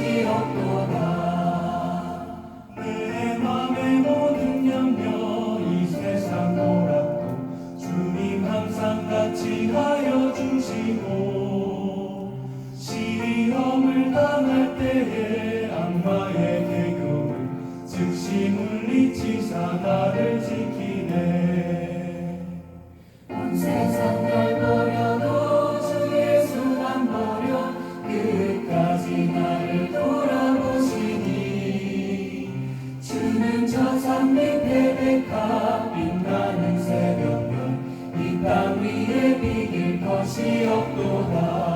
것이 없도다. 내 맘의 모든 염려 이 세상 고락도 주님 항상 같이 하여 주시고, 시험을 당할 때에 악마의 계급을 즉시 물리치사 나를 지키네. 온 세상 날 버려도 주 예수만 버려 끝까지 나를 돌아보시니, 주는 저 산 밑에 백합 빛나는 새벽별 이 땅 위에 비길 것이 없도다.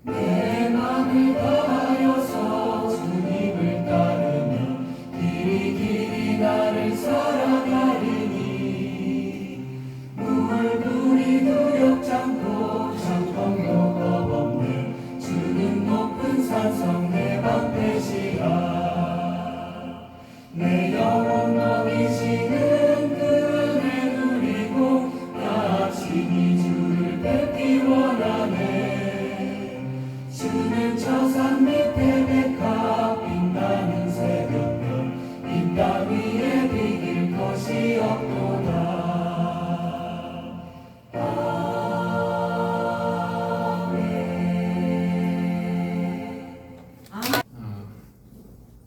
내 맘을 다하여서 주님을 따르며 길이 길이 나를 살아가리니, 물불이 두렵지 않고 장병도 겁없네. 주는 높은 산성 내 방패시라. 내 영혼 먹이시는 그 은혜 누리고 나 친히 주를 뵙기 원하네. 주는 저 산 밑에 백합 빛나는 새벽별 이 땅 위에 비길 것이 없도다.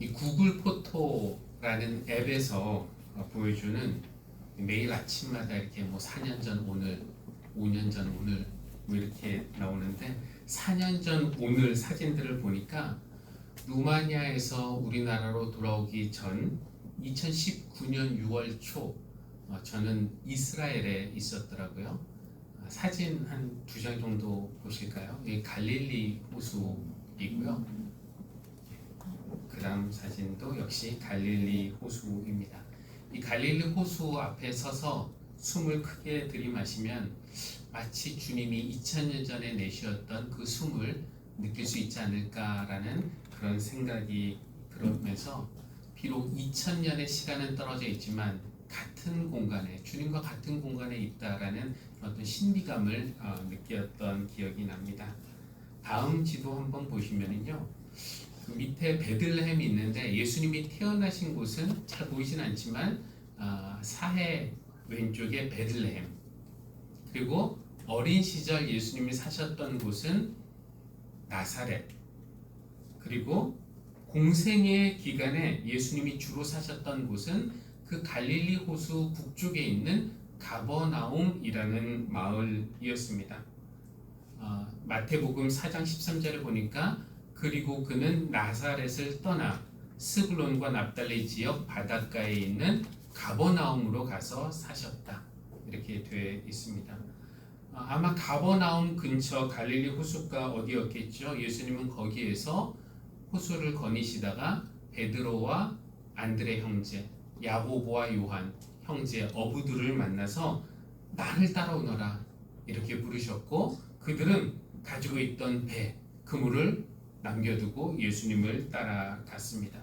이 구글 포토라는 앱에서 보여주는 매일 아침마다 이렇게 뭐 4년 전 오늘, 5년 전 오늘 뭐 이렇게 나오는데, 4년 전 오늘 사진들을 보니까 루마니아에서 우리나라로 돌아오기 전 2019년 6월 초 저는 이스라엘에 있었더라고요. 사진 한 2장 정도 보실까요? 이 갈릴리 호수이고요. 그 다음 사진도 역시 갈릴리 호수입니다. 이 갈릴리 호수 앞에 서서 숨을 크게 들이마시면 마치 주님이 2000년 전에 내쉬었던 그 숨을 느낄 수 있지 않을까라는 그런 생각이 들으면서, 비록 2000년의 시간은 떨어져 있지만 같은 공간에, 주님과 같은 공간에 있다라는 어떤 신비감을 느꼈던 기억이 납니다. 다음 지도 한번 보시면은요, 그 밑에 베들레헴이 있는데 예수님이 태어나신 곳은 잘 보이진 않지만 사해 왼쪽에 베들레헴, 그리고 어린 시절 예수님이 사셨던 곳은 나사렛, 그리고 공생의 기간에 예수님이 주로 사셨던 곳은 그 갈릴리 호수 북쪽에 있는 가버나움이라는 마을이었습니다. 마태복음 4장 13절에 보니까 그리고 그는 나사렛을 떠나 스불론과 납달리 지역 바닷가에 있는 가버나움으로 가서 사셨다, 이렇게 되어 있습니다. 아마 가버나움 근처 갈릴리 호수가 어디였겠죠? 예수님은 거기에서 호수를 거니시다가 베드로와 안드레 형제, 야고보와 요한 형제 어부들을 만나서 나를 따라오너라 이렇게 부르셨고, 그들은 가지고 있던 배, 그물을 남겨두고 예수님을 따라갔습니다.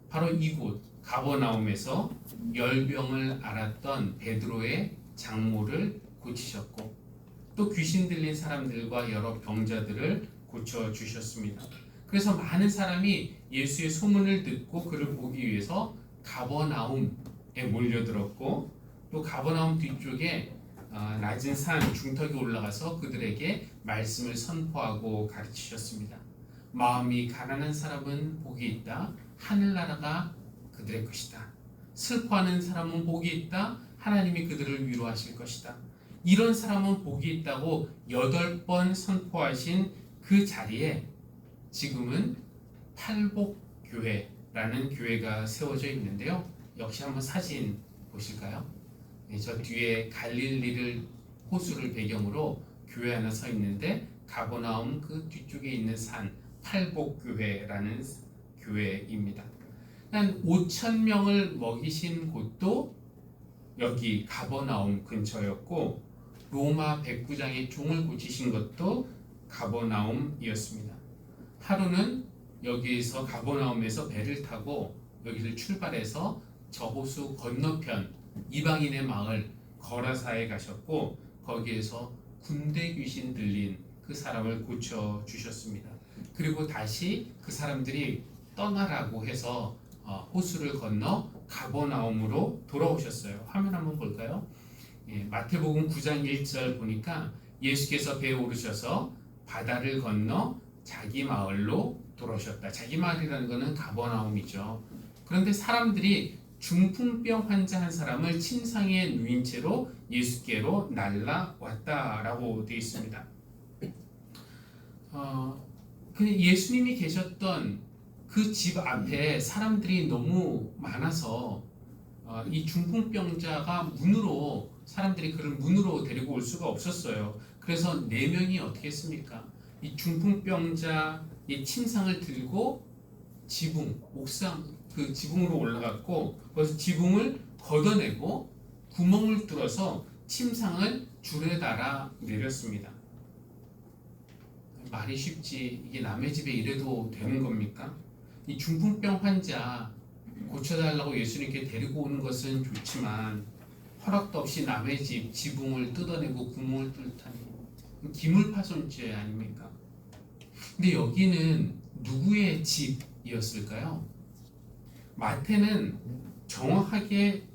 바로 이곳 가버나움에서 열병을 앓았던 베드로의 장모를 고치셨고, 또 귀신 들린 사람들과 여러 병자들을 고쳐주셨습니다. 그래서 많은 사람이 예수의 소문을 듣고 그를 보기 위해서 가버나움에 몰려들었고, 또 가버나움 뒤쪽에 낮은 산 중턱에 올라가서 그들에게 말씀을 선포하고 가르치셨습니다. 마음이 가난한 사람은 복이 있다, 하늘나라가 그들의 것이다. 슬퍼하는 사람은 복이 있다, 하나님이 그들을 위로하실 것이다. 이런 사람은 복이 있다고 8번 선포하신 그 자리에 지금은 팔복교회라는 교회가 세워져 있는데요. 역시 한번 사진 보실까요? 저 뒤에 갈릴리를 호수를 배경으로 교회 하나 서 있는데, 가버나움 그 뒤쪽에 있는 산 팔복교회라는 교회입니다. 한 5,000명을 먹이신 곳도 여기 가버나움 근처였고, 로마 백부장의 종을 고치신 것도 가버나움이었습니다. 하루는 여기에서 가버나움에서 배를 타고 여기를 출발해서 저 호수 건너편 이방인의 마을 거라사에 가셨고 거기에서 군대 귀신 들린 그 사람을 고쳐 주셨습니다. 그리고 다시 그 사람들이 떠나라고 해서 호수를 건너 가버나움으로 돌아오셨어요. 화면 한번 볼까요? 마태복음 9장 1절 보니까 예수께서 배에 오르셔서 바다를 건너 자기 마을로 돌아오셨다. 자기 마을이라는 것은 가버나움이죠. 그런데 사람들이 중풍병 환자 한 사람을 침상에 누인 채로 예수께로 날라왔다라고 되어 있습니다. 예수님이 계셨던 그 집 앞에 사람들이 너무 많아서 이 중풍병자가 문으로 사람들이 그를 문으로 데리고 올 수가 없었어요. 그래서 4명이 어떻게 했습니까? 이 중풍병자의 침상을 들고 지붕, 옥상 그 지붕으로 올라갔고 거기서 지붕을 걷어내고 구멍을 뚫어서 침상을 줄에 달아 내렸습니다. 말이 쉽지 이게 남의 집에 이래도 되는 겁니까? 이 중풍병 환자 고쳐달라고 예수님께 데리고 오는 것은 좋지만 허락도 없이 남의 집 지붕을 뜯어내고 구멍을 뚫다니 기물파손죄 아닙니까? 근데 여기는 누구의 집이었을까요? 마태는 정확하게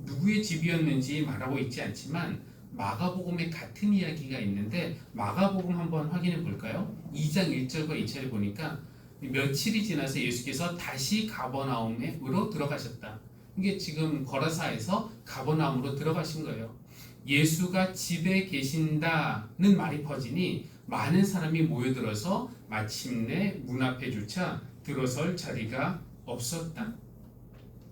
누구의 집이었는지 말하고 있지 않지만 마가복음에 같은 이야기가 있는데 마가복음 한번 확인해 볼까요? 2장 1절과 2절을 보니까 며칠이 지나서 예수께서 다시 가버나움으로 들어가셨다. 이게 지금 거라사에서 가버나움으로 들어가신 거예요. 예수가 집에 계신다는 말이 퍼지니 많은 사람이 모여들어서 마침내 문 앞에조차 들어설 자리가 없었다.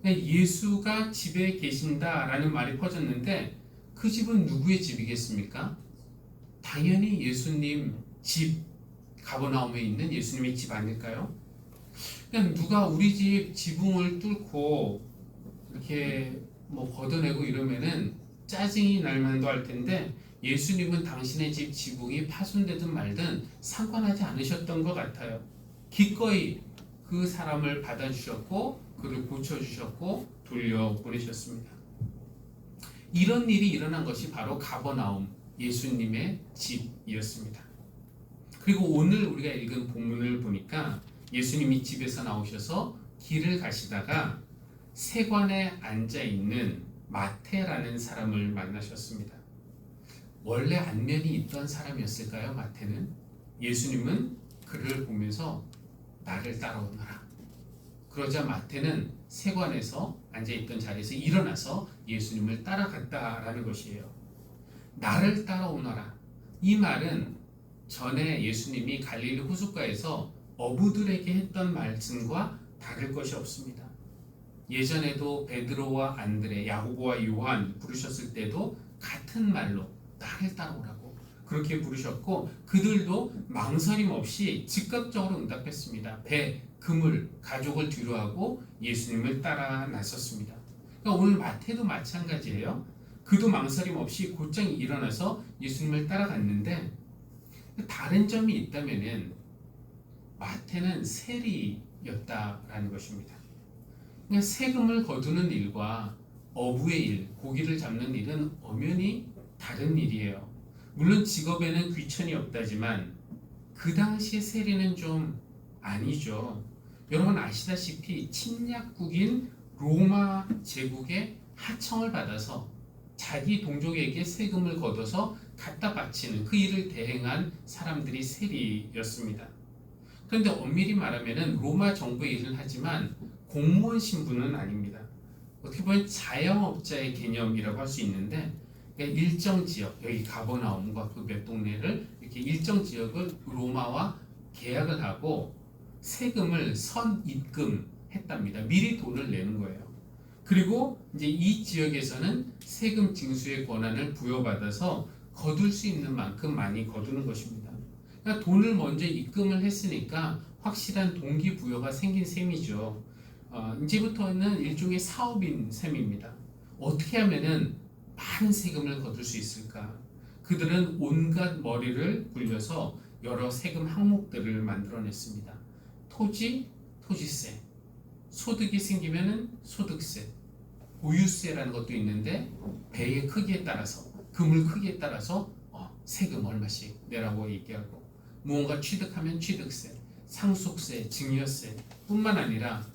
예수가 집에 계신다라는 말이 퍼졌는데 그 집은 누구의 집이겠습니까? 당연히 예수님 집, 가버나움에 있는 예수님의 집 아닐까요? 그냥 누가 우리 집 지붕을 뚫고 이렇게 걷어내고 이러면은 짜증이 날 만도 할 텐데 예수님은 당신의 집 지붕이 파손되든 말든 상관하지 않으셨던 것 같아요. 기꺼이 그 사람을 받아주셨고 그를 고쳐주셨고 돌려보내셨습니다. 이런 일이 일어난 것이 바로 가버나움 예수님의 집이었습니다. 그리고 오늘 우리가 읽은 본문을 보니까 예수님이 집에서 나오셔서 길을 가시다가 세관에 앉아있는 마태라는 사람을 만나셨습니다. 원래 안면이 있던 사람이었을까요? 마태는? 예수님은 그를 보면서 나를 따라오너라. 그러자 마태는 세관에서 앉아있던 자리에서 일어나서 예수님을 따라갔다라는 것이에요. 나를 따라오너라. 이 말은 전에 예수님이 갈릴리 호숫가에서 어부들에게 했던 말씀과 다를 것이 없습니다. 예전에도 베드로와 안드레, 야고보와 요한 부르셨을 때도 같은 말로 나를 따라오라고 그렇게 부르셨고 그들도 망설임 없이 즉각적으로 응답했습니다. 배, 그물, 가족을 뒤로하고 예수님을 따라 나섰습니다. 그러니까 오늘 마태도 마찬가지예요. 그도 망설임 없이 곧장 일어나서 예수님을 따라갔는데 다른 점이 있다면은 마태는 세리였다라는 것입니다. 그러니까 세금을 거두는 일과 어부의 일, 고기를 잡는 일은 엄연히 다른 일이에요. 물론 직업에는 귀천이 없다지만 그 당시 세리는 좀 아니죠. 여러분 아시다시피 침략국인 로마 제국의 하청을 받아서 자기 동족에게 세금을 걷어서 갖다 바치는 그 일을 대행한 사람들이 세리였습니다. 그런데 엄밀히 말하면 로마 정부의 일을 하지만 공무원 신분은 아닙니다. 어떻게 보면 자영업자의 개념이라고 할 수 있는데 일정 지역, 여기 가버나움과 그 몇 동네를 이렇게 일정 지역을 로마와 계약을 하고 세금을 선입금했답니다. 미리 돈을 내는 거예요. 그리고 이제 이 지역에서는 세금 징수의 권한을 부여받아서 거둘 수 있는 만큼 많이 거두는 것입니다. 그러니까 돈을 먼저 입금을 했으니까 확실한 동기부여가 생긴 셈이죠. 이제부터는 일종의 사업인 셈입니다. 어떻게 하면은 많은 세금을 거둘 수 있을까? 그들은 온갖 머리를 굴려서 여러 세금 항목들을 만들어냈습니다. 토지, 토지세, 소득이 생기면은 소득세, 보유세라는 것도 있는데 배의 크기에 따라서, 그물 크기에 따라서 세금 얼마씩 내라고 얘기하고, 무언가 취득하면 취득세, 상속세, 증여세 뿐만 아니라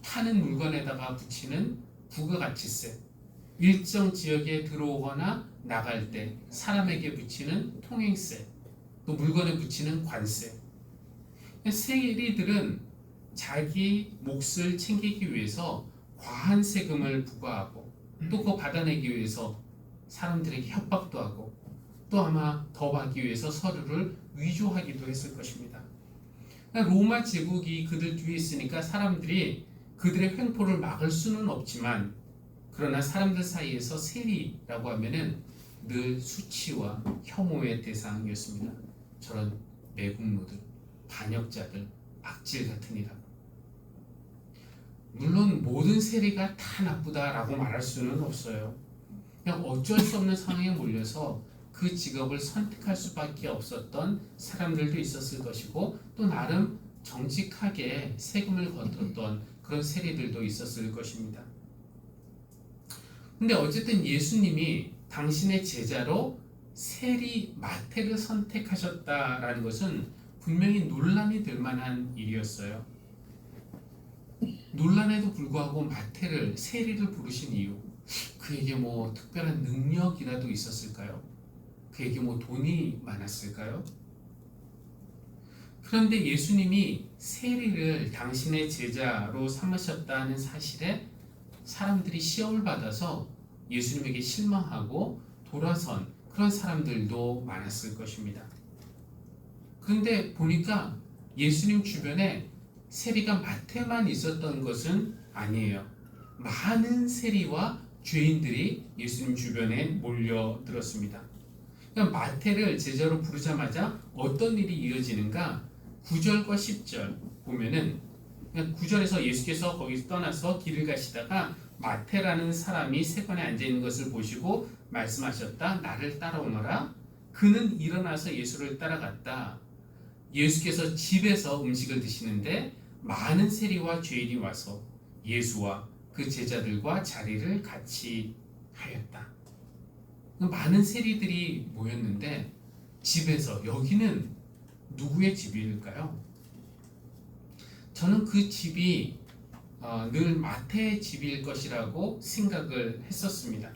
파는 물건에다가 붙이는 부가가치세, 일정 지역에 들어오거나 나갈 때 사람에게 붙이는 통행세, 또 물건에 붙이는 관세. 세리들은 자기 몫을 챙기기 위해서 과한 세금을 부과하고, 또 그거 받아내기 위해서 사람들에게 협박도 하고, 또 아마 더 받기 위해서 서류를 위조하기도 했을 것입니다. 로마 제국이 그들 뒤에 있으니까 사람들이 그들의 횡포를 막을 수는 없지만, 그러나 사람들 사이에서 세리라고 하면은 늘 수치와 혐오의 대상이었습니다. 저런 매국노들, 반역자들, 악질 같은 이라고. 물론 모든 세리가 다 나쁘다라고 말할 수는 없어요. 그냥 어쩔 수 없는 상황에 몰려서 그 직업을 선택할 수밖에 없었던 사람들도 있었을 것이고, 또 나름 정직하게 세금을 걷었던 그런 세리들도 있었을 것입니다. 근데 어쨌든 예수님이 당신의 제자로 세리 마태를 선택하셨다라는 것은 분명히 논란이 될 만한 일이었어요. 논란에도 불구하고 마태를, 세리를 부르신 이유, 그에게 뭐 특별한 능력이라도 있었을까요? 그에게 뭐 돈이 많았을까요? 그런데 예수님이 세리를 당신의 제자로 삼으셨다는 사실에 사람들이 시험을 받아서 예수님에게 실망하고 돌아선 그런 사람들도 많았을 것입니다. 그런데 보니까 예수님 주변에 세리가 마태만 있었던 것은 아니에요. 많은 세리와 죄인들이 예수님 주변에 몰려들었습니다. 그러니까 마태를 제자로 부르자마자 어떤 일이 이어지는가? 9절과 10절 보면은, 9절에서 예수께서 거기서 떠나서 길을 가시다가 마태라는 사람이 세관에 앉아 있는 것을 보시고 말씀하셨다. 나를 따라오너라. 그는 일어나서 예수를 따라갔다. 예수께서 집에서 음식을 드시는데 많은 세리와 죄인이 와서 예수와 그 제자들과 자리를 같이 하였다. 많은 세리들이 모였는데 집에서, 여기는 누구의 집일까요? 저는 그 집이 늘 마태의 집일 것이라고 생각을 했었습니다.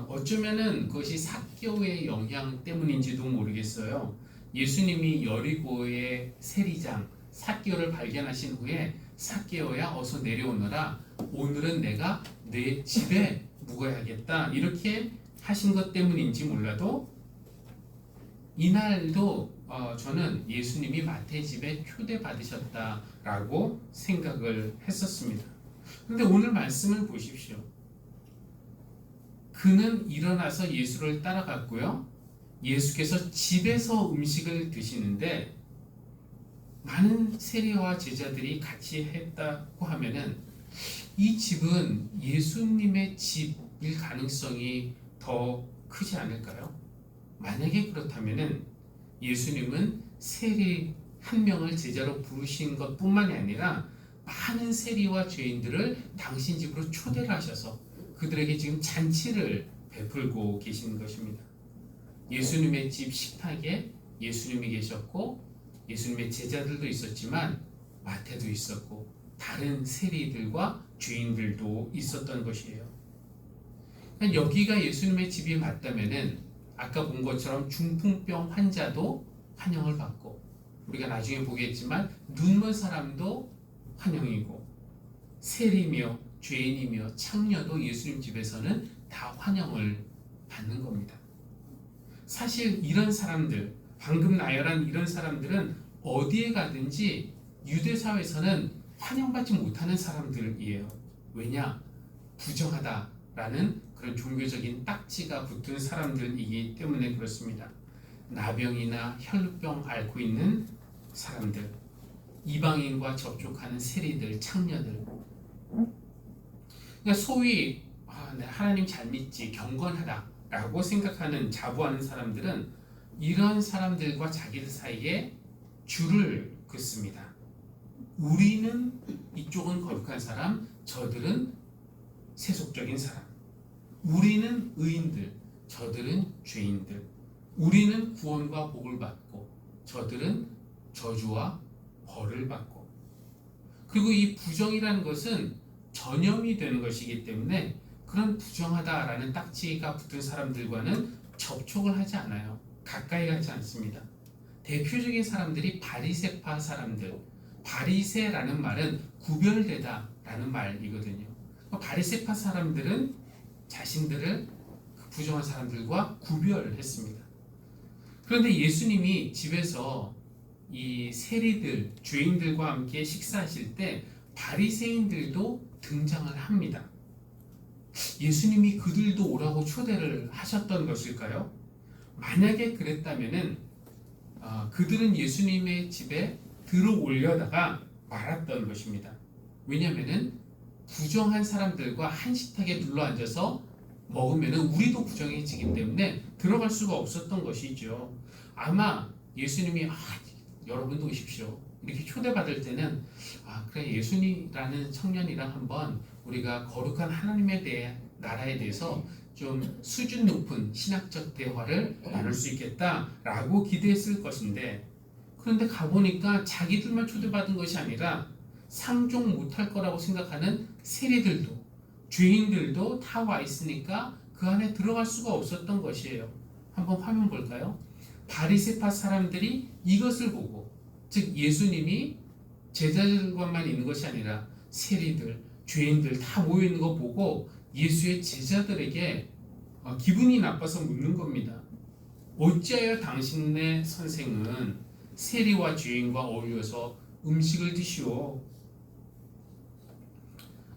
어쩌면은 그것이 삭개오의 영향 때문인지도 모르겠어요. 예수님이 여리고의 세리장 삭개오를 발견하신 후에 삭개오야 어서 내려오너라. 오늘은 내가 내 집에 묵어야겠다. 이렇게 하신 것 때문인지 몰라도 이날도 저는 예수님이 마태 집에 초대받으셨다라고 생각을 했었습니다. 그런데 오늘 말씀을 보십시오. 그는 일어나서 예수를 따라갔고요. 예수께서 집에서 음식을 드시는데 많은 세리와 제자들이 같이 했다고 하면은 이 집은 예수님의 집일 가능성이 더 크지 않을까요? 만약에 그렇다면은 예수님은 세리 한 명을 제자로 부르신 것뿐만이 아니라 많은 세리와 죄인들을 당신 집으로 초대를 하셔서 그들에게 지금 잔치를 베풀고 계시는 것입니다. 예수님의 집 식탁에 예수님이 계셨고 예수님의 제자들도 있었지만 마태도 있었고 다른 세리들과 죄인들도 있었던 것이에요. 여기가 예수님의 집이 맞다면은 아까 본 것처럼 중풍병 환자도 환영을 받고, 우리가 나중에 보겠지만 눈먼 사람도 환영이고, 세리며 죄인이며 창녀도 예수님 집에서는 다 환영을 받는 겁니다. 사실 이런 사람들, 방금 나열한 이런 사람들은 어디에 가든지 유대사회에서는 환영받지 못하는 사람들이에요. 왜냐? 부정하다라는 그런 종교적인 딱지가 붙은 사람들이기 때문에 그렇습니다. 나병이나 혈루병 앓고 있는 사람들, 이방인과 접촉하는 세리들, 창녀들. 그러니까 소위 하나님 잘 믿지, 경건하다, 라고 생각하는 자부하는 사람들은 이런 사람들과 자기들 사이에 줄을 긋습니다. 우리는 이쪽은 거룩한 사람, 저들은 세속적인 사람. 우리는 의인들, 저들은 죄인들. 우리는 구원과 복을 받고 저들은 저주와 벌을 받고. 그리고 이 부정이라는 것은 전염이 되는 것이기 때문에 그런 부정하다라는 딱지가 붙은 사람들과는 접촉을 하지 않아요. 가까이 가지 않습니다. 대표적인 사람들이 바리새파 사람들. 바리새라는 말은 구별되다라는 말이거든요. 바리새파 사람들은 자신들을 부정한 사람들과 구별했습니다. 그런데 예수님이 집에서 이 세리들, 죄인들과 함께 식사하실 때 바리새인들도 등장을 합니다. 예수님이 그들도 오라고 초대를 하셨던 것일까요? 만약에 그랬다면은 그들은 예수님의 집에 들어오려다가 말았던 것입니다. 왜냐하면은 부정한 사람들과 한 식탁에 둘러앉아서 먹으면은 우리도 부정해지기 때문에 들어갈 수가 없었던 것이죠. 아마 예수님이 여러분도 오십시오 이렇게 초대받을 때는 그래 예수님이라는 청년이랑 한번 우리가 거룩한 하나님에 대해 나라에 대해서 좀 수준 높은 신학적 대화를 나눌 수 있겠다라고 기대했을 것인데, 그런데 가보니까 자기들만 초대받은 것이 아니라 상종 못할 거라고 생각하는 세리들도 죄인들도 다 와 있으니까 그 안에 들어갈 수가 없었던 것이에요. 한번 화면 볼까요? 바리새파 사람들이 이것을 보고, 즉 예수님이 제자들과만 있는 것이 아니라 세리들, 죄인들 다 모여 있는 거 보고 예수의 제자들에게 기분이 나빠서 묻는 겁니다. 어찌하여 당신네 선생은 세리와 죄인과 어울려서 음식을 드시오?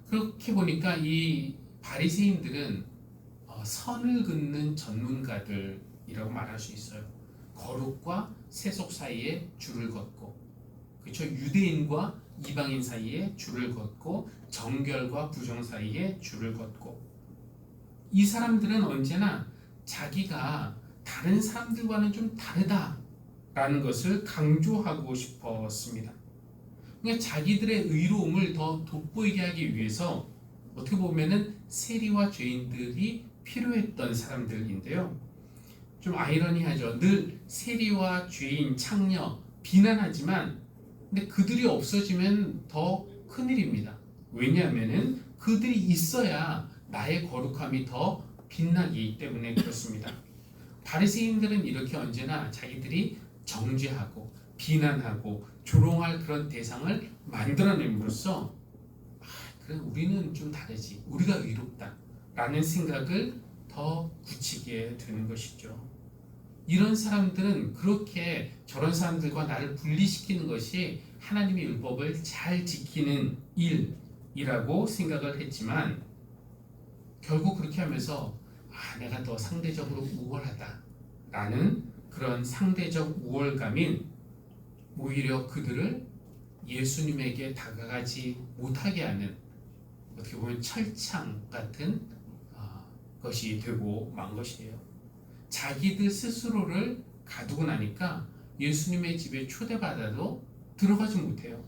그렇게 보니까 이 바리새인들은 선을 긋는 전문가들이라고 말할 수 있어요. 거룩과 세속 사이에 줄을 걷고, 그렇죠? 유대인과 이방인 사이에 줄을 걷고, 정결과 부정 사이에 줄을 걷고. 이 사람들은 언제나 자기가 다른 사람들과는 좀 다르다라는 것을 강조하고 싶었습니다. 그러니까 자기들의 의로움을 더 돋보이게 하기 위해서 어떻게 보면은 세리와 죄인들이 필요했던 사람들인데요. 좀 아이러니하죠. 늘 세리와 죄인, 창녀 비난하지만 근데 그들이 없어지면 더 큰일입니다. 왜냐하면은 그들이 있어야 나의 거룩함이 더 빛나기 때문에 그렇습니다. 바리새인들은 이렇게 언제나 자기들이 정죄하고 비난하고 조롱할 그런 대상을 만들어냄으로써 그래 우리는 좀 다르지, 우리가 의롭다 라는 생각을 더 굳히게 되는 것이죠. 이런 사람들은 그렇게 저런 사람들과 나를 분리시키는 것이 하나님의 율법을 잘 지키는 일이라고 생각을 했지만, 결국 그렇게 하면서 내가 더 상대적으로 우월하다라는 그런 상대적 우월감인 오히려 그들을 예수님에게 다가가지 못하게 하는, 어떻게 보면 철창 같은 것이 되고 만 것이에요. 자기들 스스로를 가두고 나니까 예수님의 집에 초대받아도 들어가지 못해요.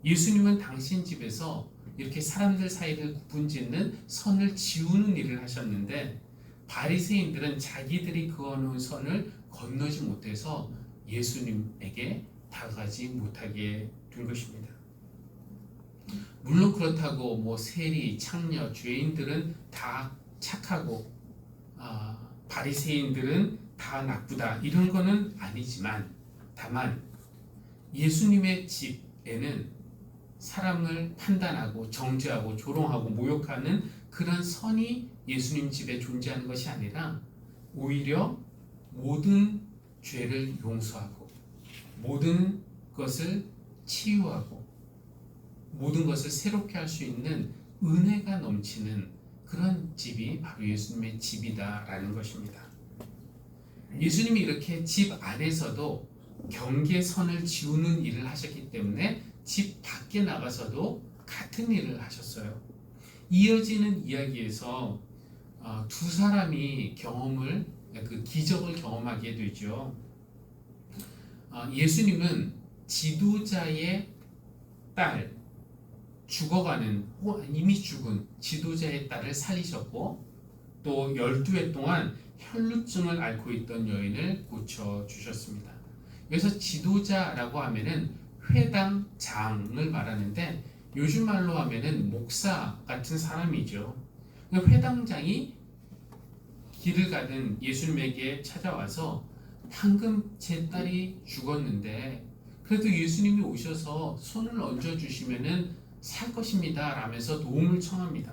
예수님은 당신 집에서 이렇게 사람들 사이를 구분짓는 선을 지우는 일을 하셨는데, 바리새인들은 자기들이 그어놓은 선을 건너지 못해서 예수님에게 다가가지 못하게 된 것입니다. 물론 그렇다고 뭐 세리, 창녀, 죄인들은 다 착하고 바리새인들은 다 나쁘다 이런 거는 아니지만, 다만 예수님의 집에는 사람을 판단하고 정죄하고 조롱하고 모욕하는 그런 선이 예수님 집에 존재하는 것이 아니라 오히려 모든 죄를 용서하고 모든 것을 치유하고 모든 것을 새롭게 할 수 있는 은혜가 넘치는 그런 집이 바로 예수님의 집이다라는 것입니다. 예수님이 이렇게 집 안에서도 경계선을 지우는 일을 하셨기 때문에 집 밖에 나가서도 같은 일을 하셨어요. 이어지는 이야기에서 두 사람이 그 기적을 경험하게 되죠. 예수님은 지도자의 딸, 이미 죽은 지도자의 딸을 살리셨고, 또 12해 동안 혈루증을 앓고 있던 여인을 고쳐주셨습니다. 그래서 지도자라고 하면은 회당장을 말하는데, 요즘 말로 하면은 목사 같은 사람이죠. 회당장이 길을 가던 예수님에게 찾아와서 방금 제 딸이 죽었는데 그래도 예수님이 오셔서 손을 얹어주시면은 살 것입니다 라면서 도움을 청합니다.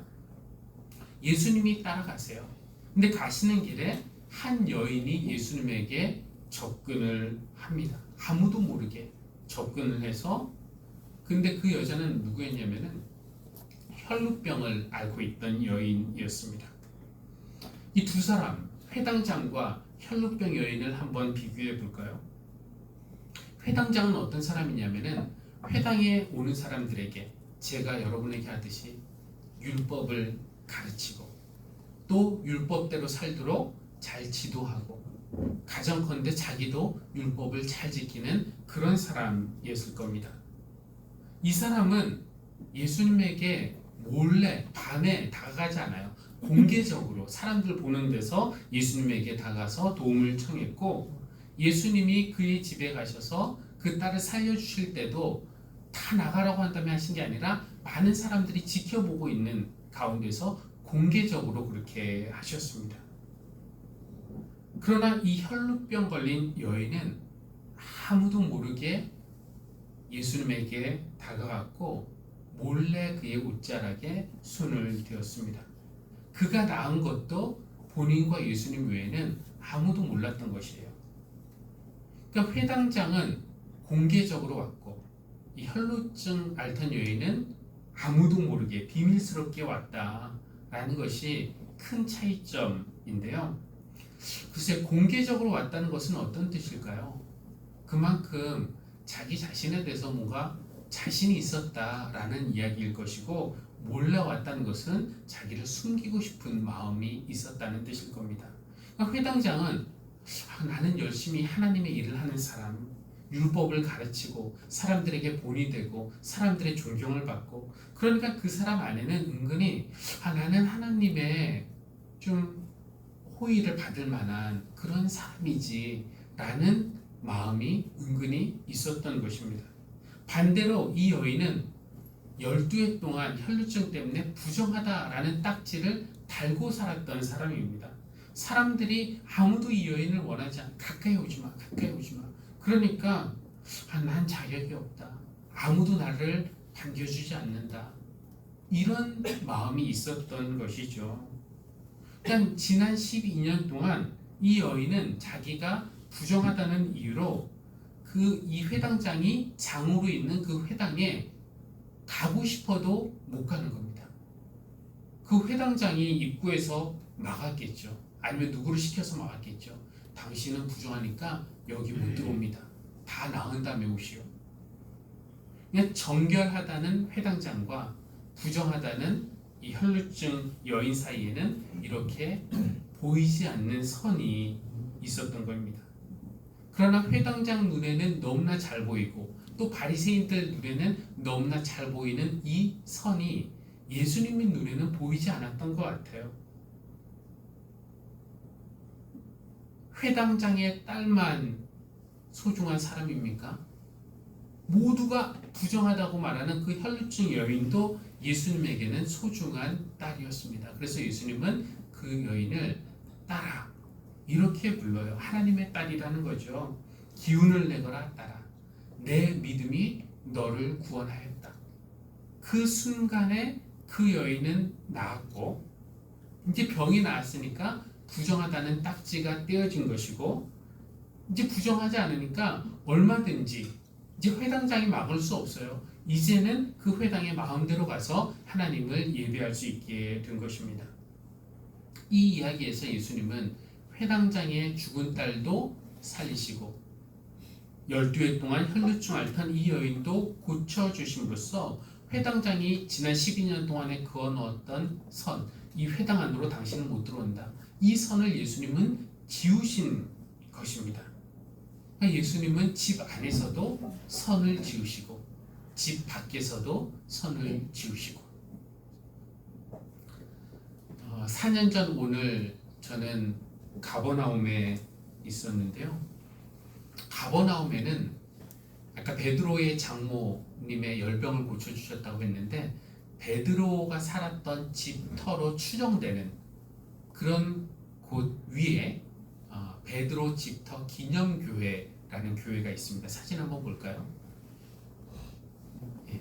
예수님이 따라가세요. 근데 가시는 길에 한 여인이 예수님에게 접근을 합니다. 아무도 모르게 접근을 해서, 근데 그 여자는 누구였냐면은 혈루병을 앓고 있던 여인이었습니다. 이 두 사람, 회당장과 혈루병 여인을 한번 비교해 볼까요? 회당장은 어떤 사람이냐면은 회당에 오는 사람들에게 제가 여러분에게 하듯이 율법을 가르치고 또 율법대로 살도록 잘 지도하고, 가정컨대 자기도 율법을 잘 지키는 그런 사람이었을 겁니다. 이 사람은 예수님에게 몰래 밤에 다가가지 않아요. 공개적으로 사람들 보는 데서 예수님에게 다가서 도움을 청했고, 예수님이 그의 집에 가셔서 그 딸을 살려주실 때도 다 나가라고 한다면 하신 게 아니라 많은 사람들이 지켜보고 있는 가운데서 공개적으로 그렇게 하셨습니다. 그러나 이 혈루병 걸린 여인은 아무도 모르게 예수님에게 다가갔고 몰래 그의 옷자락에 손을 대었습니다. 그가 낳은 것도 본인과 예수님 외에는 아무도 몰랐던 것이에요. 그러니까 회당장은 공개적으로 왔고 이 혈루증 앓던 여인은 아무도 모르게 비밀스럽게 왔다라는 것이 큰 차이점인데요. 글쎄, 공개적으로 왔다는 것은 어떤 뜻일까요? 그만큼 자기 자신에 대해서 뭔가 자신이 있었다라는 이야기일 것이고, 몰래 왔다는 것은 자기를 숨기고 싶은 마음이 있었다는 뜻일 겁니다. 그러니까 회당장은 나는 열심히 하나님의 일을 하는 사람, 율법을 가르치고 사람들에게 본이 되고 사람들의 존경을 받고, 그러니까 그 사람 안에는 은근히 나는 하나님의 좀 호의를 받을 만한 그런 사람이지 라는 마음이 은근히 있었던 것입니다. 반대로 이 여인은 12해 동안 혈루증 때문에 부정하다라는 딱지를 달고 살았던 사람입니다. 사람들이 아무도 이 여인을 원하지 않아. 가까이 오지 마, 가까이 오지 마. 그러니까 난 자격이 없다. 아무도 나를 반겨주지 않는다. 이런 마음이 있었던 것이죠. 그냥 지난 12년 동안 이 여인은 자기가 부정하다는 이유로 이 회당장이 장으로 있는 그 회당에 가고 싶어도 못 가는 겁니다. 그 회당장이 입구에서 막았겠죠. 아니면 누구를 시켜서 막았겠죠. 당신은 부정하니까 여기 못 들어옵니다. 다 나은 다음에 오시오. 그냥 정결하다는 회당장과 부정하다는 이 혈루증 여인 사이에는 이렇게 보이지 않는 선이 있었던 겁니다. 그러나 회당장 눈에는 너무나 잘 보이고 또 바리새인들 눈에는 너무나 잘 보이는 이 선이 예수님의 눈에는 보이지 않았던 것 같아요. 회당장의 딸만 소중한 사람입니까? 모두가 부정하다고 말하는 그 혈루증 여인도 예수님에게는 소중한 딸이었습니다. 그래서 예수님은 그 여인을 딸아 이렇게 불러요. 하나님의 딸이라는 거죠. 기운을 내거라 딸아, 내 믿음이 너를 구원하였다. 그 순간에 그 여인은 나았고, 이제 병이 나았으니까 부정하다는 딱지가 떼어진 것이고, 이제 부정하지 않으니까 얼마든지 이제 회당장이 막을 수 없어요. 이제는 그 회당에 마음대로 가서 하나님을 예배할 수 있게 된 것입니다. 이 이야기에서 예수님은 회당장의 죽은 딸도 살리시고 12해 동안 혈루증 앓던 이 여인도 고쳐주심으로써 회당장이 지난 12년 동안에 그어놓았던 선, 이 회당 안으로 당신은 못 들어온다. 이 선을 예수님은 지우신 것입니다. 그러니까 예수님은 집 안에서도 선을 지으시고 집 밖에서도 선을 지으시고 4년 전 오늘 저는 가버나움에 있었는데요. 가버나움에는 아까 베드로의 장모님의 열병을 고쳐주셨다고 했는데 베드로가 살았던 집터로 추정되는 그런 곳 위에 베드로 집터 기념교회라는 교회가 있습니다. 사진 한번 볼까요? 예.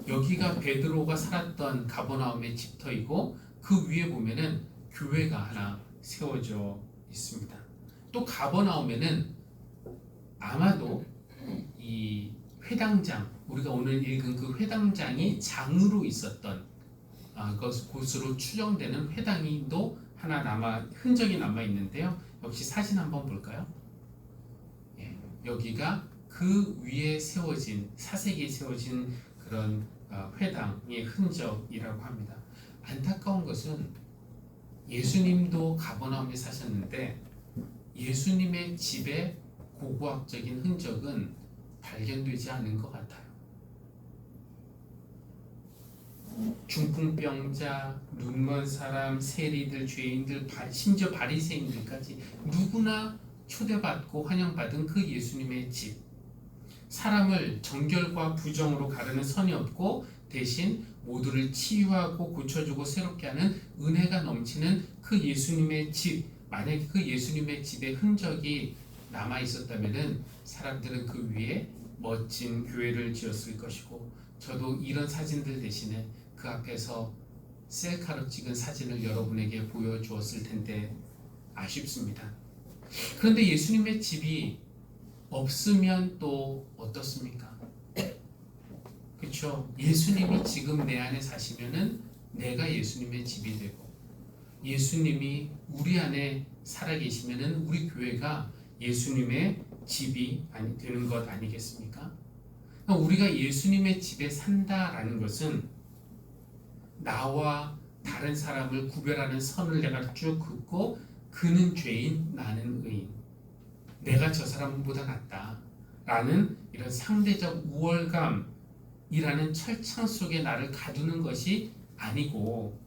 여기가 베드로가 살았던 가버나움의 집터이고 그 위에 보면은 교회가 하나 세워져 있습니다. 또 가버나움에는 아마도 이 회당장, 우리가 오늘 읽은 그 회당장이 장으로 있었던 곳으로 추정되는 회당도 하나 흔적이 남아 있는데요. 역시 사진 한번 볼까요? 예, 여기가 그 위에 세워진 사색에 세워진 그런 회당의 흔적이라고 합니다. 안타까운 것은 예수님도 가버나움에 사셨는데 예수님의 집에 고고학적인 흔적은 발견되지 않은 것 같아요. 중풍병자, 눈먼 사람, 세리들, 죄인들, 심지어 바리새인들까지 누구나 초대받고 환영받은 그 예수님의 집. 사람을 정결과 부정으로 가르는 선이 없고 대신 모두를 치유하고 고쳐주고 새롭게 하는 은혜가 넘치는 그 예수님의 집. 만약에 그 예수님의 집의 흔적이 남아 있었다면은 사람들은 그 위에 멋진 교회를 지었을 것이고 저도 이런 사진들 대신에 그 앞에서 셀카로 찍은 사진을 여러분에게 보여주었을 텐데 아쉽습니다. 그런데 예수님의 집이 없으면 또 어떻습니까? 그렇죠? 예수님이 지금 내 안에 사시면은 내가 예수님의 집이 되고 예수님이 우리 안에 살아계시면은 우리 교회가 예수님의 집이 되는 것 아니겠습니까? 그러니까 우리가 예수님의 집에 산다라는 것은 나와 다른 사람을 구별하는 선을 내가 쭉 긋고 그는 죄인, 나는 의인. 내가 저 사람보다 낫다. 라는 이런 상대적 우월감이라는 철창 속에 나를 가두는 것이 아니고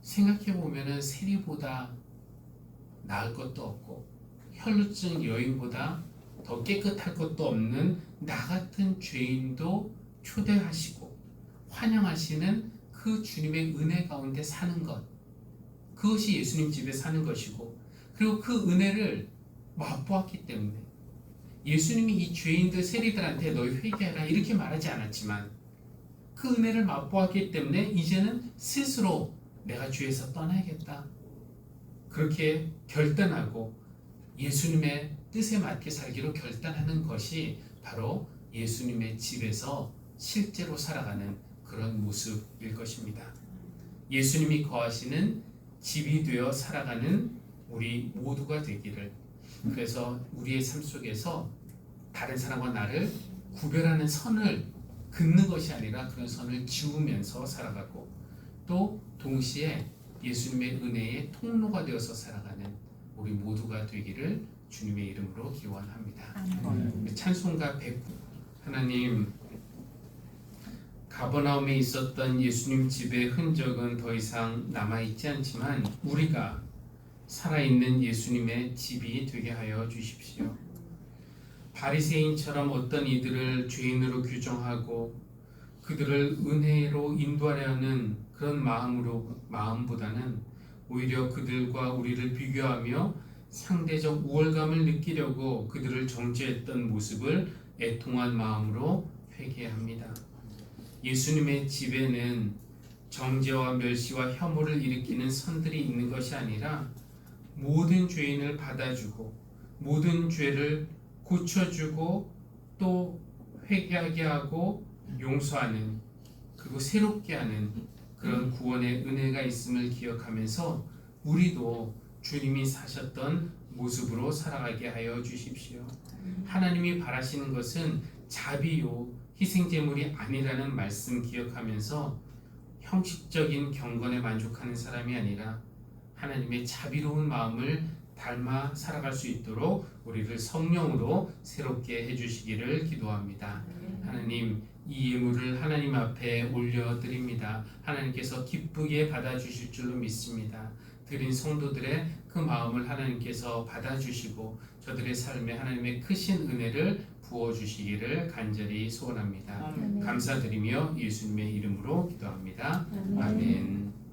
생각해보면 세리보다 나을 것도 없고 혈루증 여인보다 더 깨끗할 것도 없는 나 같은 죄인도 초대하시고 환영하시는 그 주님의 은혜 가운데 사는 것, 그것이 예수님 집에 사는 것이고 그리고 그 은혜를 맛보았기 때문에 예수님이 이 죄인들 세리들한테 너희 회개하라 이렇게 말하지 않았지만 그 은혜를 맛보았기 때문에 이제는 스스로 내가 죄에서 떠나야겠다 그렇게 결단하고 예수님의 뜻에 맞게 살기로 결단하는 것이 바로 예수님의 집에서 실제로 살아가는 그런 모습일 것입니다. 예수님이 거하시는 집이 되어 살아가는 우리 모두가 되기를. 그래서 우리의 삶 속에서 다른 사람과 나를 구별하는 선을 긋는 것이 아니라 그런 선을 지우면서 살아가고 또 동시에 예수님의 은혜의 통로가 되어서 살아가는 우리 모두가 되기를 주님의 이름으로 기원합니다. 찬송가 109 하나님 가버나움에 있었던 예수님 집의 흔적은 더 이상 남아있지 않지만 우리가 살아있는 예수님의 집이 되게 하여 주십시오. 바리새인처럼 어떤 이들을 죄인으로 규정하고 그들을 은혜로 인도하려 하는 그런 마음보다는 오히려 그들과 우리를 비교하며 상대적 우월감을 느끼려고 그들을 정죄했던 모습을 애통한 마음으로 회개합니다. 예수님의 집에는 정죄와 멸시와 혐오를 일으키는 선들이 있는 것이 아니라 모든 죄인을 받아주고 모든 죄를 고쳐주고 또 회개하게 하고 용서하는 그리고 새롭게 하는 그런 구원의 은혜가 있음을 기억하면서 우리도 주님이 사셨던 모습으로 살아가게 하여 주십시오. 하나님이 바라시는 것은 자비요 희생제물이 아니라는 말씀 기억하면서 형식적인 경건에 만족하는 사람이 아니라 하나님의 자비로운 마음을 닮아 살아갈 수 있도록 우리를 성령으로 새롭게 해주시기를 기도합니다. 하나님, 이 예물을 하나님 앞에 올려드립니다. 하나님께서 기쁘게 받아주실 줄로 믿습니다. 드린 성도들의 그 마음을 하나님께서 받아주시고 저들의 삶에 하나님의 크신 은혜를 부어주시기를 간절히 소원합니다. 감사드리며 예수님의 이름으로 기도합니다. 아멘.